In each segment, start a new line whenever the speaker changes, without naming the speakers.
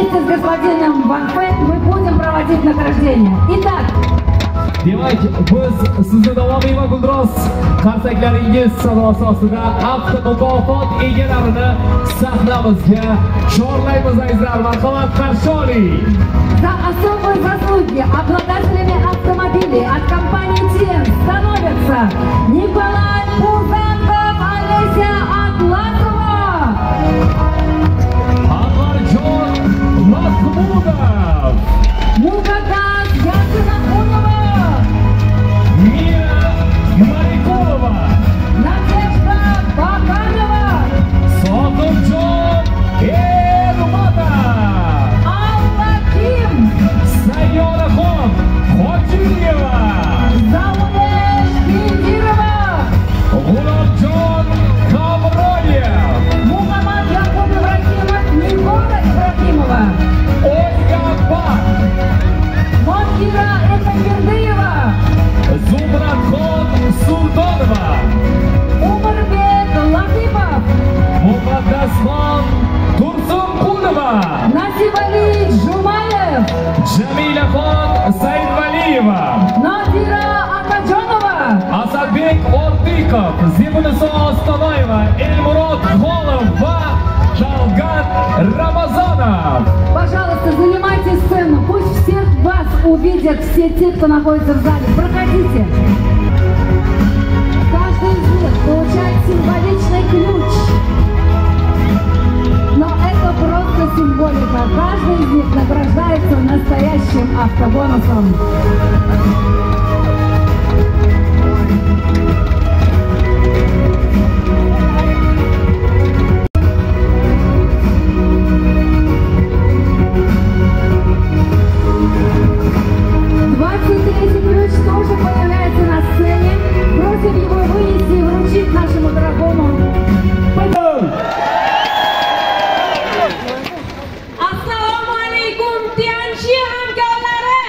вместе с господином Ван Фэ мы будем проводить награждение. Итак,
demak, biz sizni davomiy va gulduros qarsaklaringiz sadosi ostida avtomukofot egalarini sahnamizga chorlaymiz azizlar. Marhamat, qarshi oling.
за особые заслуги обладателями автомобилей от компании ТИЭН становятся Николай Пузанков, Олеся Атласова,
Anvarjon Mahmudov,
Мукадас Ясинахунова,
Mira Marikulova,
Надежда Баканова,
Sohibjon Ermatov,
Алла Ким,
Sayyoraxon Hojieva,
Заулеш Бендирова,
G'ulomjon Komroyev,
Мухаммад Якуб Ибрагимов, Нигора Ибрагимова,
Olga Bak,
Мокира Экамбердыева,
Zumradxon Sultonova,
Умарбек Латипов,
Muqaddasxon Tursunqulova,
Насибали Жумаев,
Jamilaxon Saidvaliyeva,
Надира Акаджонова,
Asadbek Ortiqov, Zebuniso Ostonoyeva, Elmurod G'olov va Talgat Ramazonov.
пожалуйста, занимайте сцену, пусть всех вас увидят все те, кто находится в зале. Проходите. Каждый из них получает символичный ключ. Но это просто символика. Каждый из них награждается настоящим автобонусом. Третий ключ тоже появляется на сцене. Просим его вынести и вручить нашему дорогому. Assalomu alaykum, Tianchi hamkorlari.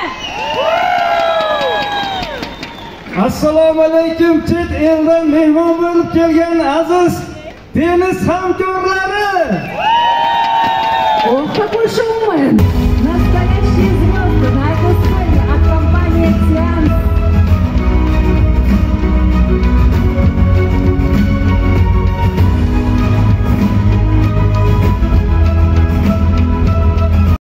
Assalomu alaykum, chet eldan mehmon bo'lib kelgan aziz tennis hamkorlari.
Ох, какой шоумен! Настоящий